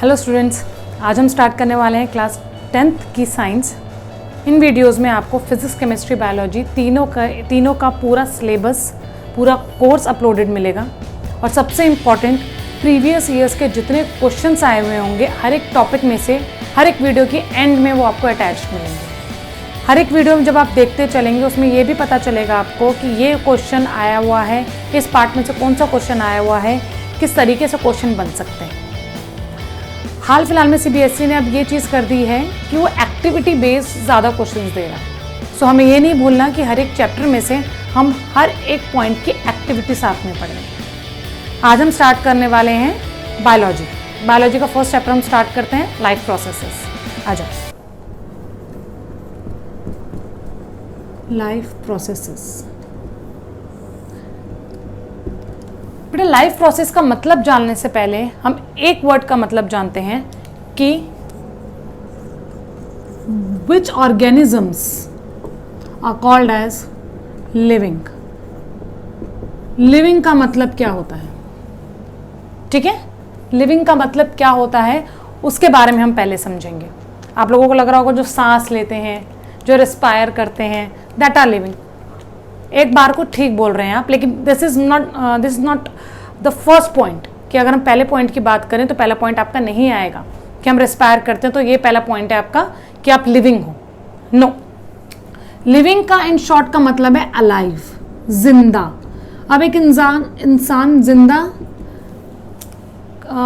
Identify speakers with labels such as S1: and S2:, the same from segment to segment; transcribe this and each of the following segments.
S1: Hello students, आज हम start करने वाले हैं क्लास 10th की साइंस। इन वीडियोस में आपको फिजिक्स, केमिस्ट्री, बायोलॉजी तीनों का पूरा सिलेबस, पूरा कोर्स अपलोडेड मिलेगा। और सबसे इम्पॉर्टेंट, प्रीवियस ईयर्स के जितने क्वेश्चंस आए हुए होंगे हर एक टॉपिक में से, हर एक वीडियो की एंड में वो आपको अटैच मिलेंगे। हर एक वीडियो में जब आप देखते चलेंगे उसमें ये भी पता चलेगा आपको कि ये क्वेश्चन आया हुआ है, इस पार्ट में से कौन सा क्वेश्चन आया हुआ है, किस तरीके से क्वेश्चन बन सकते हैं। हाल फिलहाल में सीबीएसई ने अब ये चीज़ कर दी है कि वो एक्टिविटी बेस्ड ज़्यादा क्वेश्चंस दे रहा है। सो हमें ये नहीं भूलना कि हर एक चैप्टर में से हम हर एक पॉइंट की एक्टिविटी साथ में पढ़ेंगे। आज हम स्टार्ट करने वाले हैं बायोलॉजी का फर्स्ट चैप्टर हम स्टार्ट करते हैं, लाइफ प्रोसेसेस। आ जाओ, लाइफ प्रोसेसेस। बेटा, लाइफ प्रोसेस का मतलब जानने से पहले हम एक वर्ड का मतलब जानते हैं कि which organisms are called as living। Living का मतलब क्या होता है, ठीक है। लिविंग का मतलब क्या होता है उसके बारे में हम पहले समझेंगे। आप लोगों को लग रहा होगा जो सांस लेते हैं, जो रिस्पायर करते हैं, दैट आर लिविंग। एक बार को ठीक बोल रहे हैं आप, लेकिन this is not the first point. कि अगर हम पहले पॉइंट की बात करें तो पहला पॉइंट आपका नहीं आएगा कि हम रिस्पायर करते हैं, तो ये पहला पॉइंट है आपका कि आप लिविंग हो। नो, लिविंग का इन शॉर्ट का मतलब है अलाइव, जिंदा। अब एक इंसान जिंदा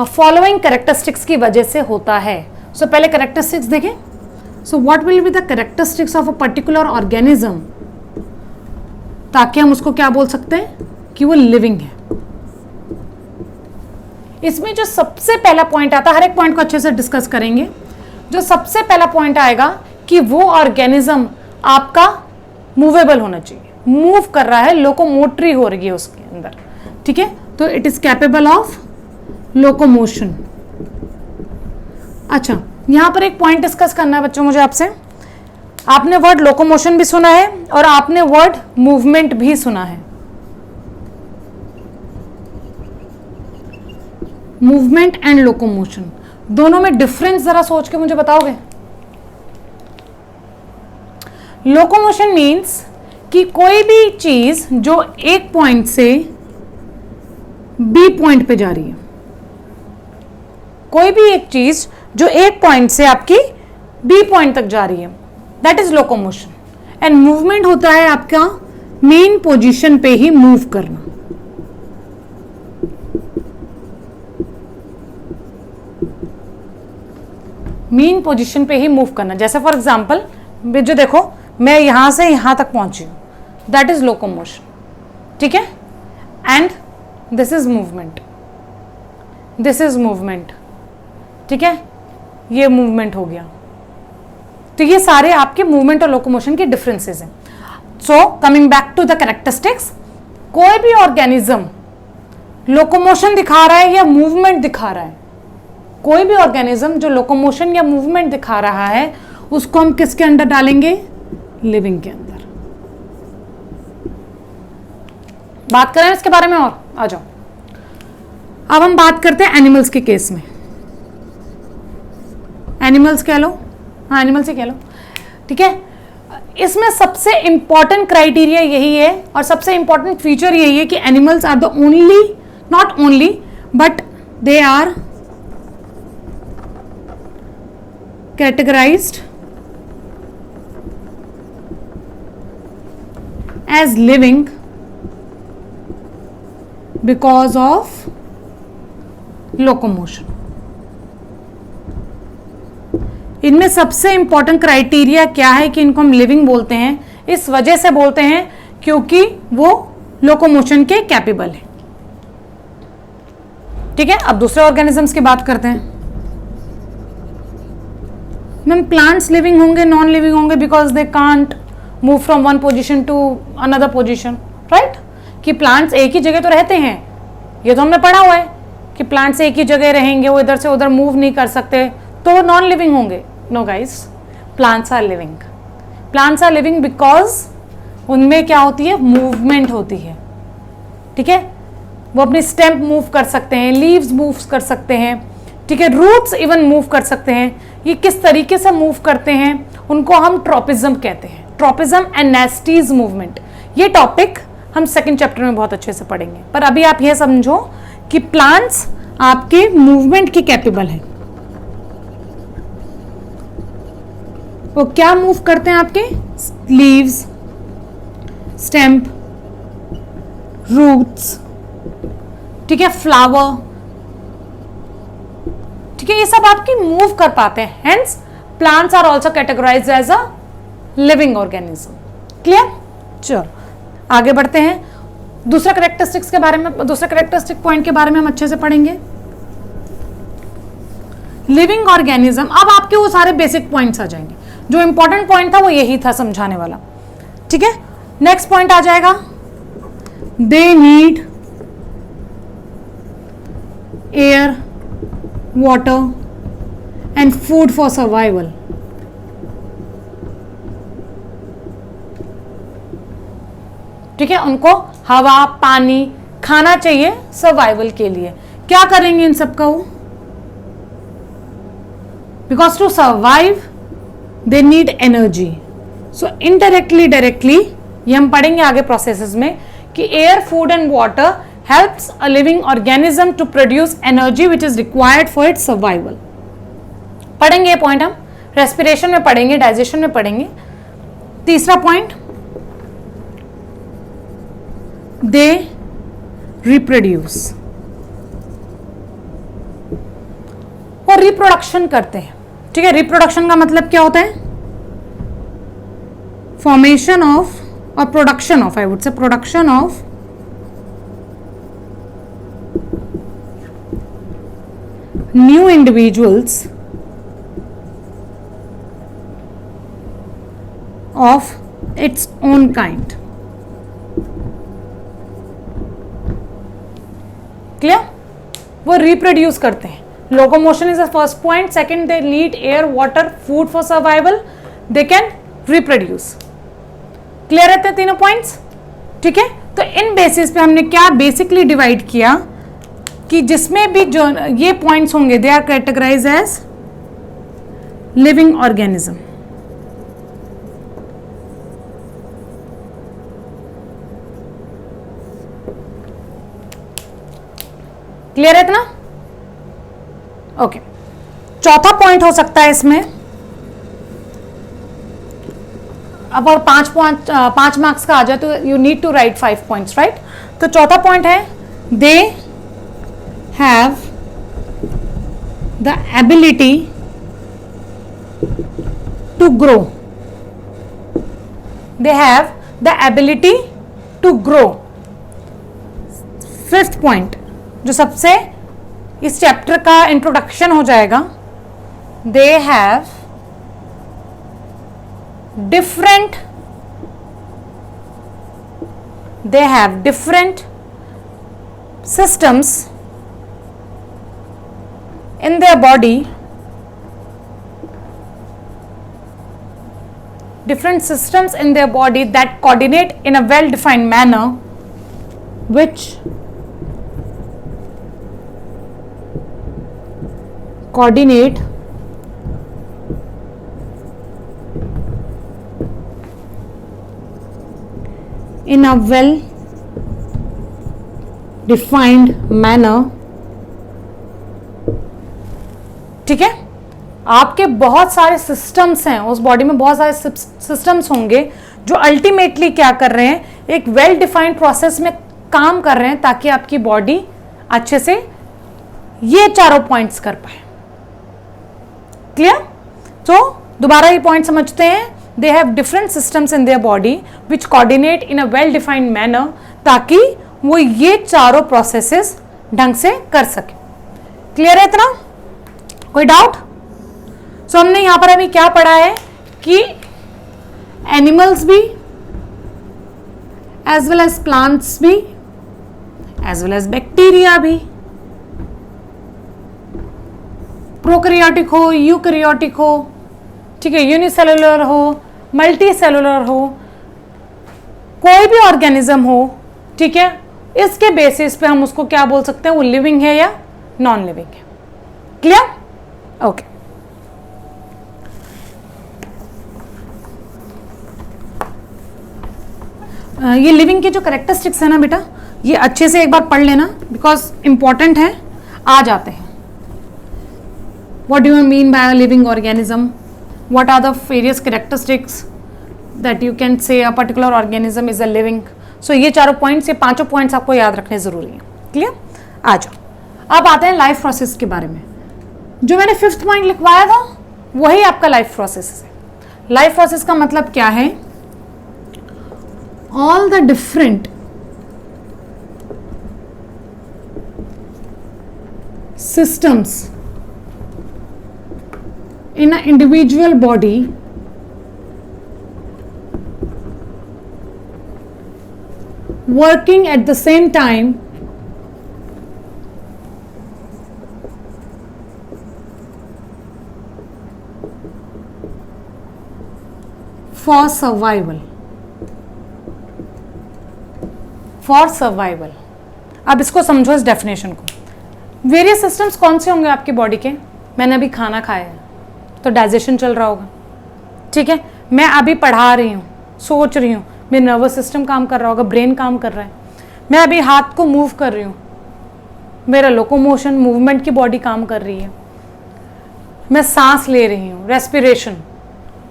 S1: फॉलोइंग कैरेक्टरिस्टिक्स की वजह से होता है। सो पहले कैरेक्टरिस्टिक्स देखें। So what will be the characteristics of a particular organism, ताकि हम उसको क्या बोल सकते हैं कि वो लिविंग है। इसमें जो सबसे पहला पॉइंट आता है, हर एक पॉइंट को अच्छे से डिस्कस करेंगे। जो सबसे पहला पॉइंट आएगा कि वो ऑर्गेनिज्म आपका मूवेबल होना चाहिए, मूव कर रहा है, लोकोमोटरी हो रही है उसके अंदर, ठीक है। तो it is capable of locomotion. अच्छा, यहां पर एक पॉइंट डिस्कस करना है बच्चों मुझे आपसे। आपने वर्ड लोकोमोशन भी सुना है और आपने वर्ड मूवमेंट भी सुना है। मूवमेंट एंड लोकोमोशन, दोनों में डिफरेंस जरा सोच के मुझे बताओगे। लोकोमोशन मीन्स कि कोई भी चीज जो एक पॉइंट से बी पॉइंट पे जा रही है, कोई भी एक चीज जो एक पॉइंट से आपकी बी पॉइंट तक जा रही है, that is locomotion. And movement होता है आपका मेन पोजीशन पे ही मूव करना। मेन पोजीशन पे ही मूव करना। जैसे फॉर एग्जांपल, जो देखो मैं यहां से यहां तक पहुंची हूं, दैट इज लोकोमोशन, ठीक है। And this is movement, this is movement, ठीक है। ये मूवमेंट हो गया। तो ये सारे आपके मूवमेंट और लोकोमोशन के डिफरेंसेस हैं। So coming back to the characteristics, कोई भी ऑर्गेनिज्म लोकोमोशन दिखा रहा है या मूवमेंट दिखा रहा है, कोई भी ऑर्गेनिज्म जो लोकोमोशन या मूवमेंट दिखा रहा है, उसको हम किसके अंडर डालेंगे, लिविंग के अंदर। बात करें इसके बारे में और आ जाओ। अब हम बात करते हैं एनिमल्स के केस में। एनिमल्स कह लो, हाँ एनिमल्स ही कह लो, ठीक है। इसमें सबसे इंपॉर्टेंट क्राइटेरिया यही है और सबसे इंपॉर्टेंट फीचर यही है कि animals are the only, not only, but they are categorized as living because of locomotion। इनमें सबसे इंपॉर्टेंट क्राइटेरिया क्या है कि इनको हम लिविंग बोलते हैं, इस वजह से बोलते हैं क्योंकि वो लोकोमोशन के कैपेबल है, ठीक है। अब दूसरे ऑर्गेनिजम्स की बात करते हैं। मैम, प्लांट्स लिविंग होंगे, नॉन लिविंग होंगे, because they can't move from one position to another position, right. कि प्लांट्स एक ही जगह तो रहते हैं, ये तो हमने पढ़ा हुआ है कि प्लांट्स एक ही जगह रहेंगे, वो इधर से उधर मूव नहीं कर सकते, तो वो नॉन लिविंग होंगे। No guys, plants are living. Plants are living because उनमें क्या होती है, मूवमेंट होती है, ठीक है। वो अपनी स्टेम मूव कर सकते हैं, लीव्स मूव कर सकते हैं, ठीक है, रूट्स इवन मूव कर सकते हैं। ये किस तरीके से मूव करते हैं उनको हम ट्रॉपिज्म कहते हैं, ट्रॉपिज्म एंड नेस्टीज मूवमेंट। ये टॉपिक हम सेकंड चैप्टर में बहुत अच्छे से पढ़ेंगे, पर अभी आप ये समझो कि प्लांट्स आपके मूवमेंट के कैपेबल हैं। वो क्या मूव करते हैं आपके? लीव्स, स्टेम, रूट्स, ठीक है, फ्लावर, ठीक है, ये सब आपकी मूव कर पाते हैं। Hence plants are also categorised as a living organism. Clear? चलो आगे बढ़ते हैं। दूसरा कैरेक्टरिस्टिक्स के बारे में, दूसरा कैरेक्टरिस्टिक पॉइंट के बारे में हम अच्छे से पढ़ेंगे। लिविंग ऑर्गेनिज्म, अब आपके वो सारे बेसिक पॉइंट्स आ जाएंगे। जो इंपॉर्टेंट पॉइंट था वो यही था समझाने वाला, ठीक है। नेक्स्ट पॉइंट आ जाएगा, they need air, water and food for survival. ठीक है, उनको हवा, पानी, खाना चाहिए सर्वाइवल के लिए। क्या करेंगे इन सबका वो? Because to survive they need energy. So indirectly, directly ये हम पढ़ेंगे आगे प्रोसेसेस में कि air, food and water helps a living organism to produce energy which is required for its survival. पढ़ेंगे ये पॉइंट हम, रेस्पिरेशन में पढ़ेंगे, डाइजेशन में पढ़ेंगे। तीसरा पॉइंट, दे रिप्रोड्यूस, वो रिप्रोडक्शन करते हैं। ठीक है, रिप्रोडक्शन का मतलब क्या होता है? फॉर्मेशन ऑफ और production of, I would say production of new individuals of its own kind. Clear? वो रिप्रोड्यूस करते हैं। Locomotion is the first point. Second, they need air, water, food for survival. They can reproduce. Clear रहते हैं तीनों points? ठीक है, तो इन basis पे हमने क्या बेसिकली डिवाइड किया कि जिसमें भी जो ये पॉइंट्स होंगे they are categorise as living organism. Clear है इतना? ओके, चौथा पॉइंट हो सकता है इसमें, अब और पांच मार्क्स का आ जाए तो you need to write 5 points, right? तो चौथा पॉइंट है, they have the ability to grow. They have the ability to grow. Fifth point जो सबसे इस चैप्टर का इंट्रोडक्शन हो जाएगा, they have different systems in their body, that coordinate in a well defined manner, which coordinate in a well defined manner। ठीक है, आपके बहुत सारे सिस्टम्स हैं उस बॉडी में, बहुत सारे सिस्टम्स होंगे जो अल्टीमेटली क्या कर रहे हैं, एक वेल डिफाइंड प्रोसेस में काम कर रहे हैं ताकि आपकी बॉडी अच्छे से ये चारों पॉइंट्स कर पाए। क्लियर? तो दोबारा ये पॉइंट समझते हैं, they have different systems in their body which coordinate in a well defined manner ताकि वो ये चारों प्रोसेसेस ढंग से कर सके। क्लियर है इतना? कोई डाउट? सो हमने यहां पर अभी क्या पढ़ा है कि एनिमल्स भी एज वेल एज प्लांट्स भी एज वेल एज बैक्टीरिया भी, प्रोकैरियोटिक हो, यूकैरियोटिक हो, ठीक है, यूनिसेलुलर हो, मल्टी सेलुलर हो, कोई भी ऑर्गेनिज्म हो, ठीक है, इसके बेसिस पे हम उसको क्या बोल सकते हैं, वो लिविंग है या नॉन लिविंग है। क्लियर? ओके, ये लिविंग के जो करेक्टरिस्टिक्स है ना बेटा, ये अच्छे से एक बार पढ़ लेना बिकॉज इंपॉर्टेंट है, आ जाते हैं. What do you mean by a living organism, what are the various characteristics that you can say a particular organism is a living. So ये चारों पॉइंट्स, ये पांचों पॉइंट्स आपको याद रखने जरूरी है. क्लियर? आ जाओ, अब आते हैं लाइफ प्रोसेस के बारे में. जो मैंने 5th पॉइंट लिखवाया था वही आपका लाइफ प्रोसेस है. लाइफ प्रोसेस का मतलब क्या है? All the different systems in an individual body working at the same time for survival. For survival. अब इसको समझो इस डेफिनेशन को. वेरियस सिस्टम्स कौन से होंगे आपकी बॉडी के? मैंने अभी खाना खाया है तो डाइजेशन चल रहा होगा, ठीक है. मैं अभी पढ़ा रही हूँ, सोच रही हूँ, मेरा नर्वस सिस्टम काम कर रहा होगा, ब्रेन काम कर रहा है. मैं अभी हाथ को मूव कर रही हूँ, मेरा लोकोमोशन मूवमेंट की बॉडी काम कर रही है. मैं सांस ले रही हूँ, रेस्पिरेशन,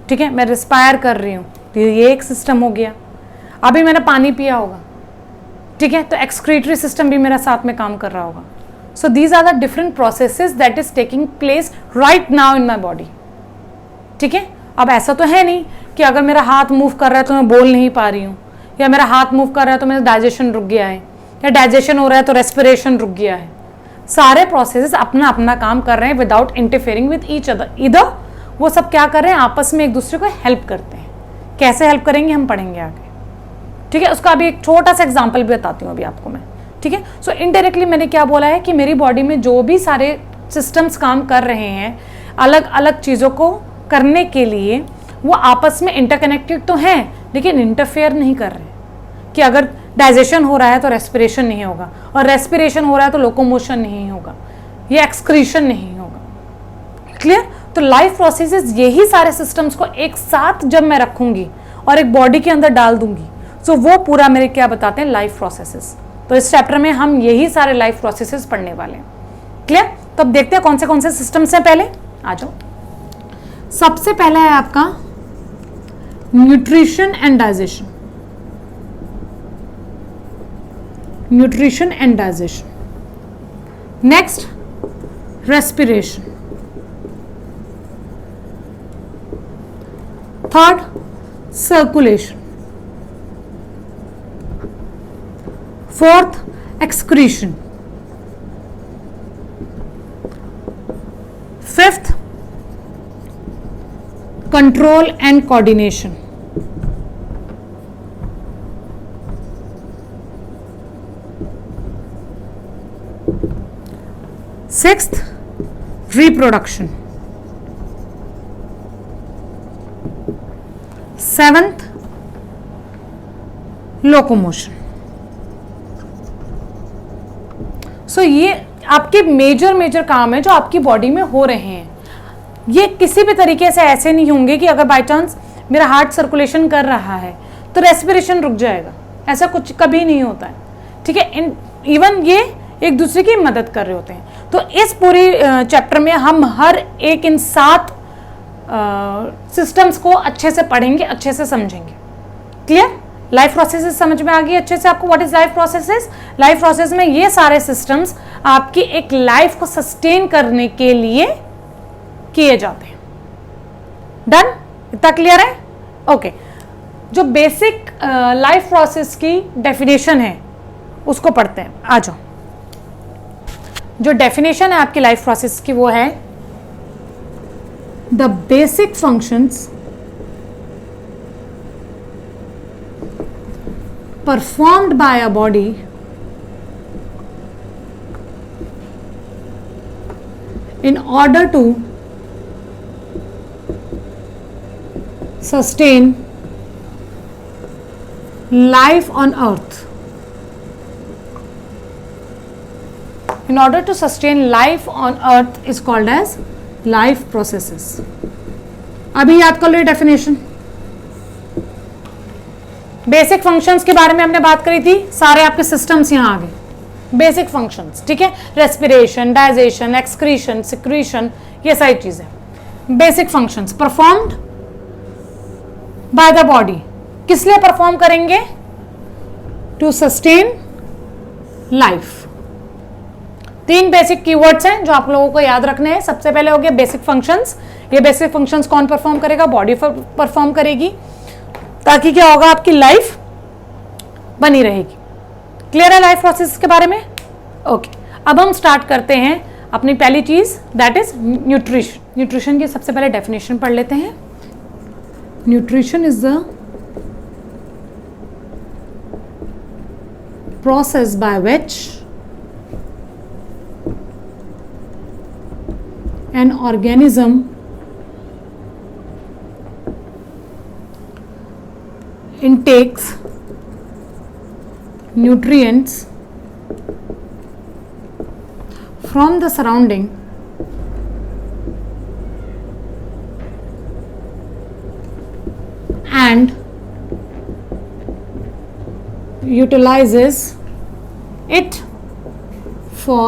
S1: ठीक है, मैं रिस्पायर कर रही हूँ, तो ये एक सिस्टम हो गया. अभी मैंने पानी पिया होगा, ठीक है, तो एक्सक्रीटरी सिस्टम भी मेरा साथ में काम कर रहा होगा. So these are the different processes that is taking place right now in my body. ठीक है. अब ऐसा तो है नहीं कि अगर मेरा हाथ मूव कर रहा है तो मैं बोल नहीं पा रही हूँ, या मेरा हाथ मूव कर रहा है तो मेरा डाइजेशन रुक गया है, या डाइजेशन हो रहा है तो रेस्पिरेशन रुक गया है. सारे प्रोसेसेस अपना अपना काम कर रहे हैं without interfering with each other. इधर वो सब क्या कर रहे हैं? आपस में एक दूसरे को हेल्प करते हैं. कैसे हेल्प करेंगे हम पढ़ेंगे आगे, ठीक है. उसका अभी एक छोटा सा एग्जाम्पल भी बताती हूँ अभी आपको मैं, ठीक है. सो इनडायरेक्टली मैंने क्या बोला है कि मेरी बॉडी में जो भी सारे सिस्टम्स काम कर रहे हैं अलग अलग चीज़ों को करने के लिए, वो आपस में इंटरकनेक्टेड तो हैं लेकिन इंटरफेयर नहीं कर रहे. कि अगर डाइजेशन हो रहा है तो रेस्पिरेशन नहीं होगा, और रेस्पिरेशन हो रहा है तो लोकोमोशन नहीं होगा, या एक्सक्रीशन नहीं होगा. क्लियर? तो लाइफ प्रोसेसेस यही सारे सिस्टम्स को एक साथ जब मैं रखूंगी और एक बॉडी के अंदर डाल दूंगी, तो वो पूरा मेरे क्या बताते हैं? Life processes. तो इस चैप्टर में हम यही सारे लाइफ प्रोसेसेस पढ़ने वाले हैं. क्लियर? तो अब देखते हैं कौन से सिस्टम्स हैं. पहले आ जाओ. सबसे पहला है आपका nutrition and digestion. Nutrition and digestion. Next, respiration. Third, circulation. Fourth, excretion. Fifth, control and coordination. Sixth, reproduction. Seventh, locomotion. सो ये आपके मेजर काम है जो आपकी बॉडी में हो रहे हैं. ये किसी भी तरीके से ऐसे नहीं होंगे कि अगर बाय चांस मेरा हार्ट सर्कुलेशन कर रहा है तो रेस्पिरेशन रुक जाएगा. ऐसा कुछ कभी नहीं होता है, ठीक है. इवन ये एक दूसरे की मदद कर रहे होते हैं. तो इस पूरी चैप्टर में हम हर एक इन 7 सिस्टम्स को अच्छे से पढ़ेंगे, अच्छे से समझेंगे. क्लियर? लाइफ प्रोसेसेस समझ में आ गई अच्छे से आपको? What is life processes? Life process में ये सारे सिस्टम्स आपकी एक लाइफ को सस्टेन करने के लिए किए जाते हैं. डन? इतना क्लियर है? ओके. जो बेसिक लाइफ प्रोसेस की डेफिनेशन है उसको पढ़ते हैं. आ जाओ. जो डेफिनेशन है आपकी लाइफ प्रोसेस की वो है the basic functions performed by a body in order to sustain life on earth. in order to sustain life on earth is called as life processes. अभी याद कर लो ये डेफिनेशन. बेसिक फंक्शंस के बारे में हमने बात करी थी, सारे आपके सिस्टम्स यहां आ गए. बेसिक फंक्शंस, ठीक है, रेस्पिरेशन, डाइजेशन, एक्सक्रीशन, सिक्रीशन, ये सारी चीजें. Basic functions performed by the body. किस लिए परफॉर्म करेंगे? To sustain life. 3 basic keywords हैं जो आप लोगों को याद रखने हैं. सबसे पहले हो गया बेसिक फंक्शंस. ये बेसिक फंक्शंस कौन परफॉर्म करेगा? बॉडी परफॉर्म करेगी, ताकि क्या होगा, आपकी लाइफ बनी रहेगी. क्लियर है लाइफ प्रोसेस के बारे में? ओके. अब हम स्टार्ट करते हैं अपनी पहली चीज, दैट इज न्यूट्रिशन. न्यूट्रिशन की सबसे पहले डेफिनेशन पढ़ लेते हैं. Nutrition is the process by which an organism intakes nutrients from the surrounding and utilizes it for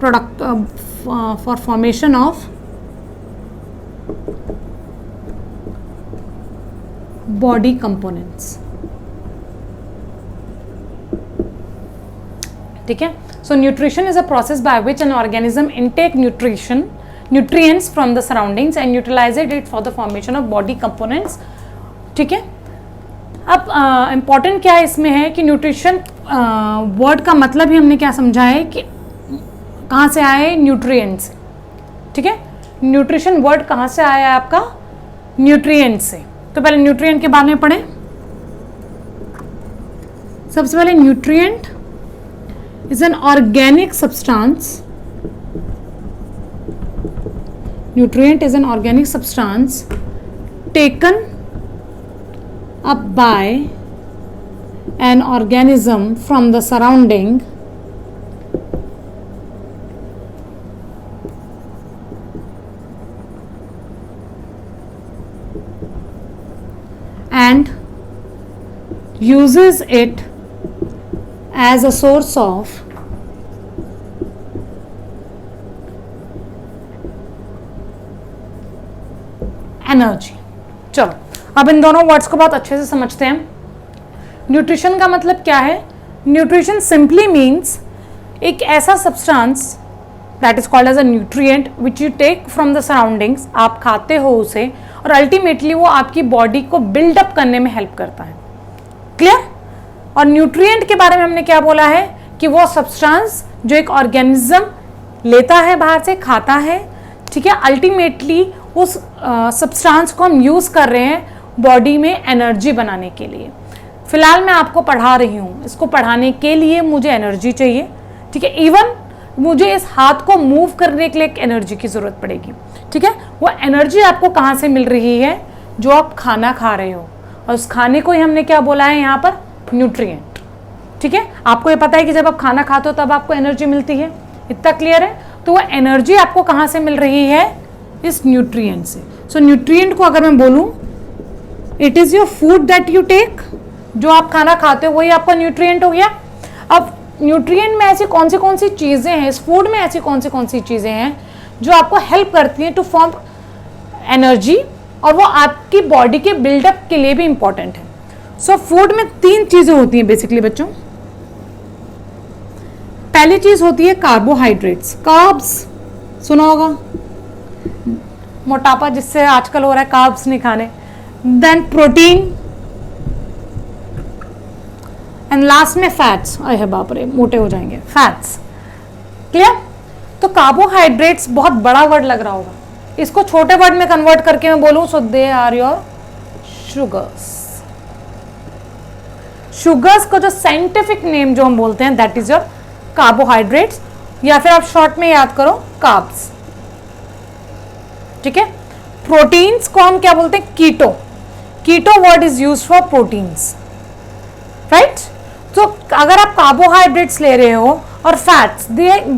S1: product for formation of body components. ठीक है. So nutrition is a process by which an organism intake nutrients from the surroundings and utilizes it for the formation of body components. ठीक है. अब important क्या इसमें है कि nutrition word का मतलब ही हमने क्या समझा है कि कहाँ से आया है? न्यूट्रिएंट्स. ठीक है. न्यूट्रिशन वर्ड कहाँ से आया है आपका? न्यूट्रिएंट से. तो पहले न्यूट्रिएंट के बारे में पढ़ें. सबसे पहले nutrient is an organic substance. Nutrient is an organic substance taken up by an organism from the surrounding and uses it as a source of energy. चलो अब इन दोनों वर्ड्स को बहुत अच्छे से समझते हैं. न्यूट्रिशन का मतलब क्या है? न्यूट्रिशन सिंपली मीन्स एक ऐसा substance that is called as a nutrient which you take from the surroundings. आप खाते हो उसे और अल्टीमेटली वो आपकी बॉडी को बिल्डअप करने में हेल्प करता है. क्लियर? और न्यूट्रिएंट के बारे में हमने क्या बोला है कि वो सब्सटेंस जो एक ऑर्गेनिज्म लेता है बाहर से, खाता है. ठीक है. अल्टीमेटली उस सब्सटेंस को हम यूज़ कर रहे हैं बॉडी में एनर्जी बनाने के लिए. फिलहाल मैं आपको पढ़ा रही हूँ, इसको पढ़ाने के लिए मुझे एनर्जी चाहिए. ठीक है. इवन मुझे इस हाथ को मूव करने के लिए एक एनर्जी की ज़रूरत पड़ेगी. ठीक है. वो एनर्जी आपको कहाँ से मिल रही है? जो आप खाना खा रहे हो, और उस खाने को ही हमने क्या बोला है यहाँ पर? न्यूट्रिएंट. ठीक है. आपको ये पता है कि जब आप खाना खाते हो तब आपको एनर्जी मिलती है. इतना क्लियर है? तो वो एनर्जी आपको कहाँ से मिल रही है? इस न्यूट्रिएंट से. सो न्यूट्रिएंट को अगर मैं बोलूं, it is your food that you take. जो आप खाना खाते हो वही आपका न्यूट्रिएंट हो गया. अब न्यूट्रिएंट में ऐसी कौन सी चीज़ें हैं, इस फूड में ऐसी कौन सी चीज़ें हैं जो आपको हेल्प करती हैं टू फॉर्म एनर्जी, और वो आपकी बॉडी के बिल्डअप के लिए भी इंपॉर्टेंट है. सो फूड में 3 चीज़ें होती हैं बेसिकली बच्चों. पहली चीज़ होती है कार्बोहाइड्रेट्स. कार्ब्स सुना होगा, मोटापा जिससे आजकल हो रहा है, कार्ब्स नहीं खाने. देन प्रोटीन एंड लास्ट में फैट्स. अरे बाप रे, मोटे हो जाएंगे. फैट्स. क्लियर? तो कार्बोहाइड्रेट्स बहुत बड़ा वर्ड लग रहा होगा. इसको छोटे वर्ड में कन्वर्ट करके मैं बोलूं, so they are your sugars. Sugars का जो साइंटिफिक नेम जो हम बोलते हैं दैट इज योर कार्बोहाइड्रेट्स, या फिर आप शॉर्ट में याद करो कार्ब्स. ठीक है. प्रोटीन्स को हम क्या बोलते हैं? Keto. Keto word is used for proteins. Right. तो अगर आप कार्बोहाइड्रेट्स ले रहे हो और फैट्स,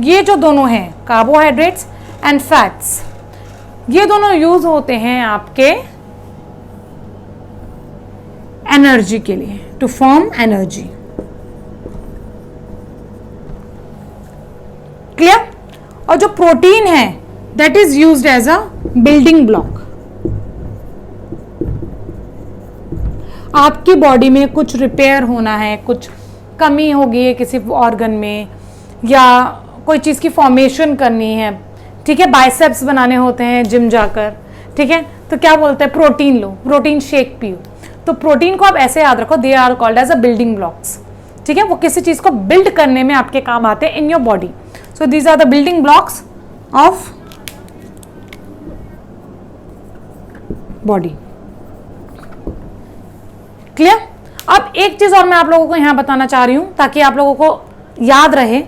S1: ये जो दोनों हैं कार्बोहाइड्रेट्स एंड फैट्स, ये दोनों यूज होते हैं आपके एनर्जी के लिए, टू फॉर्म एनर्जी। क्लियर। और जो प्रोटीन है that is used as a building block. आपकी बॉडी में कुछ रिपेयर होना है, कुछ कमी होगी है किसी ऑर्गन में, या कोई चीज़ की फॉर्मेशन करनी है, ठीक है, बाइसेप्स बनाने होते हैं जिम जाकर, ठीक है, तो क्या बोलते हैं, प्रोटीन लो, प्रोटीन शेक पियो। तो प्रोटीन को आप ऐसे याद रखो, they are called as a building blocks, ठीक है, वो किसी चीज़ को बिल्ड करने में आपके काम आते हैं in your body. So these are the building blocks of body. Clear. अब एक चीज और मैं आप लोगों को यहां बताना चाह रही हूं ताकि आप लोगों को याद रहे।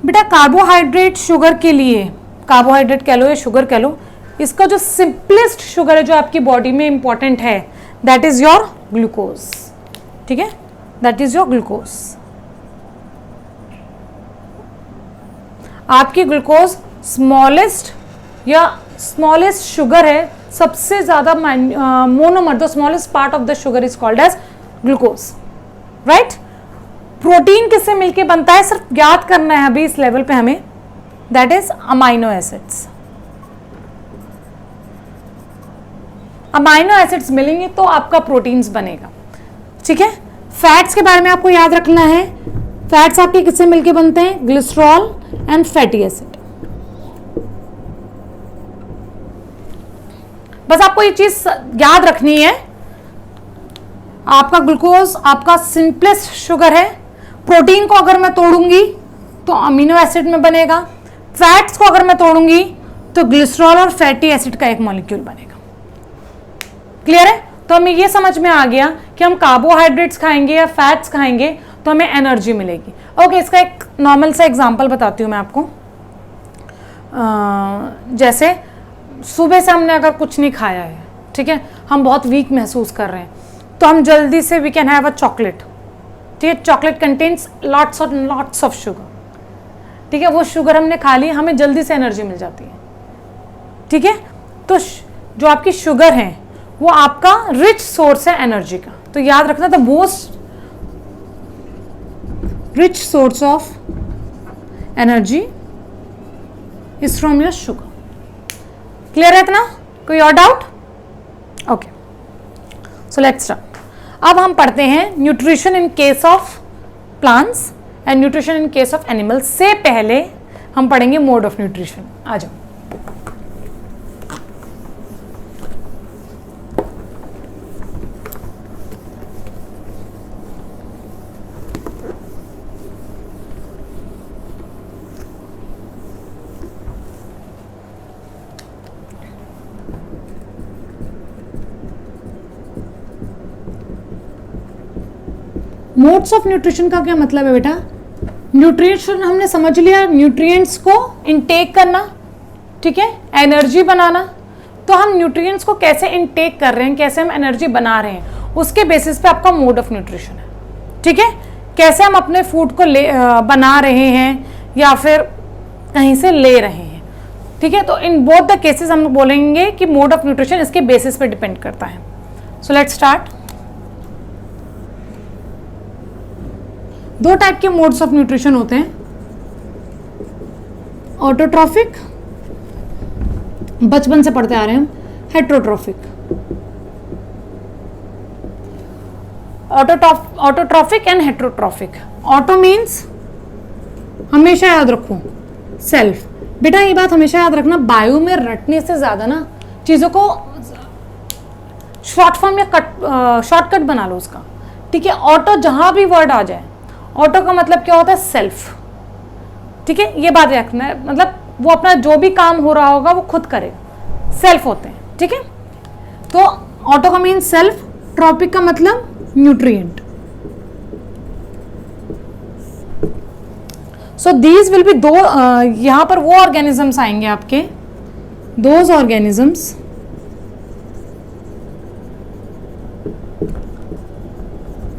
S1: बेटा कार्बोहाइड्रेट शुगर के लिए, कार्बोहाइड्रेट कह लो या शुगर कह लो, इसका जो सिंपलेस्ट शुगर है जो आपकी बॉडी में इंपॉर्टेंट है दैट इज योर ग्लूकोज, ठीक है, दैट इज योर ग्लूकोज। आपकी ग्लूकोज स्मॉलेस्ट शुगर है, सबसे ज्यादा monomer, the smallest part of the sugar is called as glucose, right. Protein किससे मिलके बनता है, सिर्फ याद करना है अभी इस लेवल पे हमें, that is amino acids. Amino acids मिलेंगे तो आपका प्रोटीन्स बनेगा, ठीक है। फैट्स के बारे में आपको याद रखना है, फैट्स आपके किससे मिलके बनते हैं, ग्लिसरॉल एंड फैटी एसिड। बस आपको ये चीज याद रखनी है, आपका ग्लूकोज आपका सिंपलेस्ट शुगर है, प्रोटीन को अगर मैं तोड़ूंगी तो अमीनो एसिड में बनेगा, फैट्स को अगर मैं तोड़ूंगी तो ग्लिसरॉल और फैटी एसिड का एक मॉलिक्यूल बनेगा। क्लियर है। तो हमें ये समझ में आ गया कि हम कार्बोहाइड्रेट्स खाएंगे या फैट्स खाएंगे तो हमें एनर्जी मिलेगी। ओके, इसका एक नॉर्मल सा एग्जांपल बताती हूँ मैं आपको। जैसे सुबह से हमने अगर कुछ नहीं खाया है, ठीक है, हम बहुत वीक महसूस कर रहे हैं, तो हम जल्दी से we can have a chocolate, ठीक है। Chocolate contains lots of sugar, ठीक है, वो शुगर हमने खा ली, हमें जल्दी से एनर्जी मिल जाती है, ठीक है। तो जो आपकी शुगर है वो आपका रिच सोर्स है एनर्जी का। तो याद रखना, the most rich source of energy is from your sugar. Clear है इतना? कोई और doubt? Okay, so let's start. अब हम पढ़ते हैं nutrition in case of plants and nutrition in case of animals. से पहले हम पढ़ेंगे मोड ऑफ न्यूट्रिशन। आ जाओ। मोड्स ऑफ न्यूट्रिशन का क्या मतलब है बेटा? न्यूट्रिशन हमने समझ लिया, न्यूट्रिएंट्स को इनटेक करना, ठीक है, एनर्जी बनाना। तो हम न्यूट्रिएंट्स को कैसे इनटेक कर रहे हैं, कैसे हम एनर्जी बना रहे हैं, उसके बेसिस पे आपका मोड ऑफ न्यूट्रिशन है, ठीक है। कैसे हम अपने फूड को बना रहे हैं या फिर कहीं से ले रहे हैं, ठीक है। तो इन बोथ द केसेस हम बोलेंगे कि मोड ऑफ न्यूट्रिशन इसके बेसिस पे डिपेंड करता है। So let's start. दो टाइप के मोड्स ऑफ न्यूट्रिशन होते हैं, ऑटोट्रॉफिक, बचपन से पढ़ते आ रहे हैं हम, heterotrophic. Autotrophic and heterotrophic. Auto means, हमेशा याद रखो, सेल्फ। बेटा ये बात हमेशा याद रखना, बायो में रटने से ज्यादा ना चीजों को शॉर्ट फॉर्म या शॉर्टकट बना लो उसका, ठीक है। ऑटो जहां भी वर्ड आ जाए, ऑटो का मतलब क्या होता है, सेल्फ, ठीक है। ये बात रखना है, मतलब वो अपना जो भी काम हो रहा होगा वो खुद करेगा, सेल्फ होते हैं, ठीक है। तो ऑटो का मीन सेल्फ, ट्रॉपिक का मतलब nutrient. So these will be दो, यहां पर वो ऑर्गेनिजम्स आएंगे आपके, those organisms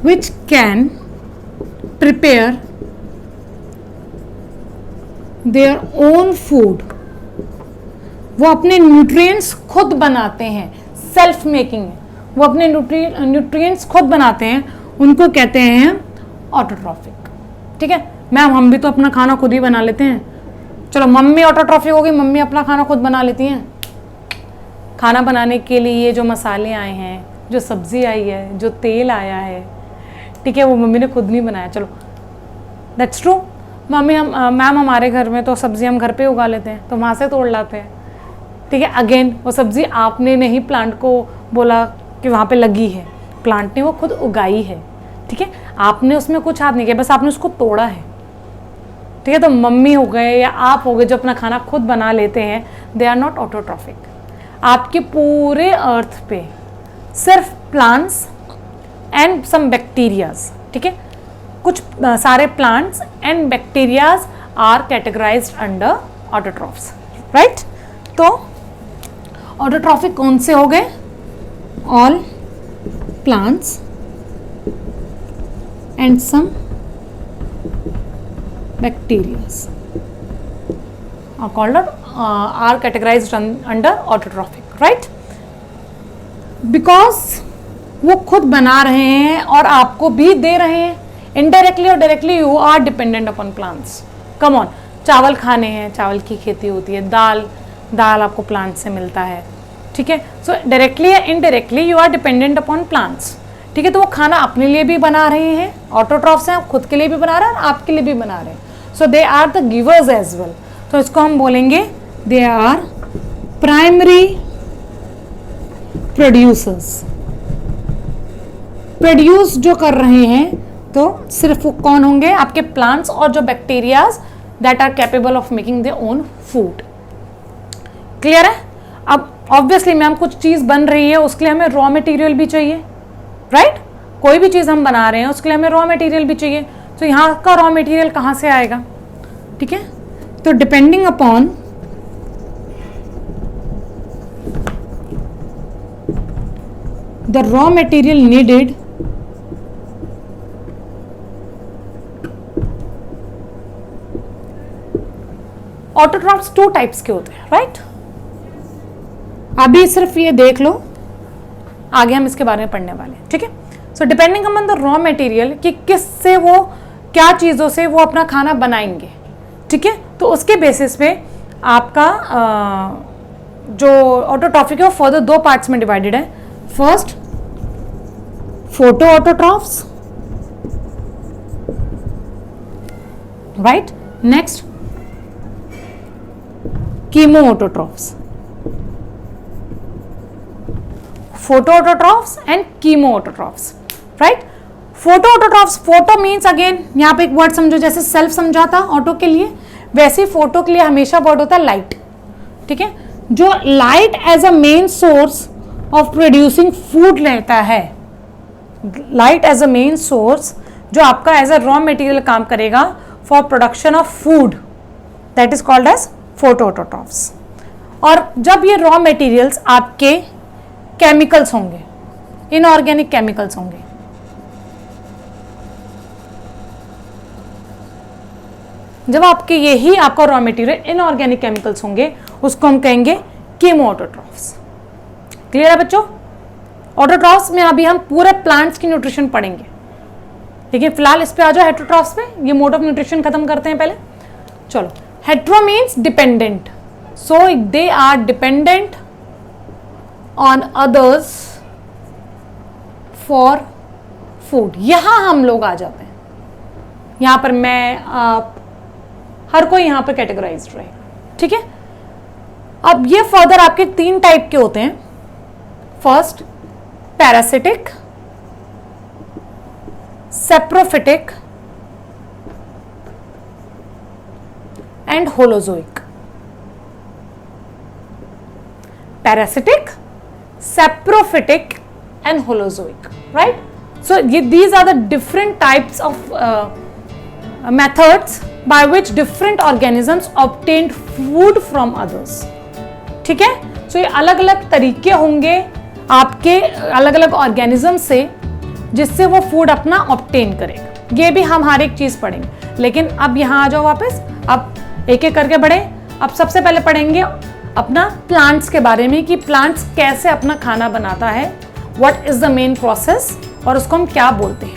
S1: which can prepare their own food. वो अपने न्यूट्रिएंट्स खुद बनाते हैं, सेल्फ मेकिंग है, वो अपने न्यूट्रिएंट्स खुद बनाते हैं, उनको कहते हैं ऑटोट्रॉफिक. ठीक है मैम, हम भी तो अपना खाना खुद ही बना लेते हैं. चलो मम्मी ऑटोट्रॉफिक हो गई, मम्मी अपना खाना खुद बना लेती हैं. खाना बनाने के लिए जो मसाले आए हैं, जो सब्ज़ी आई है, जो तेल आया है, ठीक है, वो मम्मी ने खुद नहीं बनाया. चलो दैट्स ट्रू. मैम हमारे घर में तो सब्ज़ी हम घर पे उगा लेते हैं, तो वहाँ से तोड़ लाते हैं. ठीक है, अगेन वो सब्ज़ी आपने नहीं प्लांट को बोला कि वहाँ पे लगी है, प्लांट ने वो खुद उगाई है. ठीक है, आपने उसमें कुछ हाथ नहीं किया, बस आपने उसको तोड़ा है. ठीक है, तो मम्मी हो गए या आप हो गए जो अपना खाना खुद बना लेते हैं, दे आर नॉट ऑटोट्रॉफिक. आपके पूरे अर्थ पे सिर्फ प्लांट्स एंड सम बैक्टीरियाज, ठीक है, कुछ सारे plants and bacterias are categorised under autotrophs. Right, तो ऑटोट्रॉफिक कौन से हो गए? All plants and some bacterias are called are categorized under autotrophic. Right, because वो खुद बना रहे हैं और आपको भी दे रहे हैं. इनडायरेक्टली और directly you are dependent upon plants. Come on, चावल खाने हैं, चावल की खेती होती है, दाल आपको प्लांट से मिलता है. ठीक है, सो डायरेक्टली या indirectly you are dependent upon plants. ठीक है, तो वो खाना अपने लिए भी बना रहे हैं, ऑटोट्रॉफ्स हैं, खुद के लिए भी बना रहे हैं और आपके लिए भी बना रहे हैं. So they are the givers as well. तो इसको हम बोलेंगे they are primary producers. Produce जो कर रहे हैं तो सिर्फ वो कौन होंगे? आपके प्लांट्स और जो bacterias that are capable of making their own food. Clear है? अब ऑब्वियसली मैम कुछ चीज बन रही है, उसके लिए हमें रॉ मटेरियल भी चाहिए. राइट, कोई भी चीज हम बना रहे हैं उसके लिए हमें रॉ मटेरियल भी चाहिए. तो यहाँ का रॉ मटेरियल कहाँ से आएगा? ठीक है, तो depending upon the raw material needed autotrophs 2 types के होते हैं. राइट, अभी सिर्फ ये देख लो, आगे हम इसके बारे में पढ़ने वाले हैं. ठीक है, so depending upon the raw material कि किससे वो क्या चीज़ों से वो अपना खाना बनाएंगे. ठीक है, तो उसके बेसिस पे आपका जो ऑटोट्रॉफिक है वो फर्दर 2 पार्ट्स में डिवाइडेड है. First photo autotrophs, right, next chemo autotrophs. Photo autotrophs and chemo autotrophs. Right, photo autotrophs, photo means again यहाँ पे एक वर्ड समझो, जैसे सेल्फ समझा था ऑटो के लिए, वैसे ही फोटो के लिए हमेशा वर्ड होता है लाइट. ठीक है, जो light as a main source of producing food रहता है. Light as a main source जो आपका एज अ रॉ मटेरियल काम करेगा for production of food, that is called as photo autotrophs. और जब ये रॉ मटेरियल्स आपके केमिकल्स होंगे, इनऑर्गेनिक केमिकल्स होंगे, जब आपके यही आपका रॉ मटेरियल इनऑर्गेनिक केमिकल्स होंगे, उसको हम कहेंगे कीमो ऑटोट्रॉफ्स. क्लियर है बच्चों? ऑटोट्रॉफ्स में अभी हम पूरे प्लांट्स की न्यूट्रिशन पढ़ेंगे, लेकिन फिलहाल इस पे आ जाओ हेटरोट्रॉफ्स पे. ये मोड ऑफ न्यूट्रिशन खत्म करते हैं पहले. चलो, hetero means dependent, so they are dependent on others for food. यहां हम लोग आ जाते हैं, यहां पर मैं, आप, हर कोई यहां पर कैटेगराइज्ड रहे. ठीक है, अब ये फर्दर आपके 3 टाइप के होते हैं. First parasitic, saprophytic and holozoic. Parasitic, saprophytic and holozoic. Right, so these are the different types of methods by which different organisms obtained food from others. ठीक है, so ये अलग अलग तरीके होंगे आपके अलग अलग ऑर्गेनिज्म से जिससे वो फूड अपना ऑब्टेन करेगा। ये भी हम हर एक चीज़ पढ़ेंगे, लेकिन अब यहाँ आ जाओ वापस। अब एक एक करके बढ़े। अब सबसे पहले पढ़ेंगे अपना प्लांट्स के बारे में कि प्लांट्स कैसे अपना खाना बनाता है, what is the main process और उसको हम क्या बोलते हैं।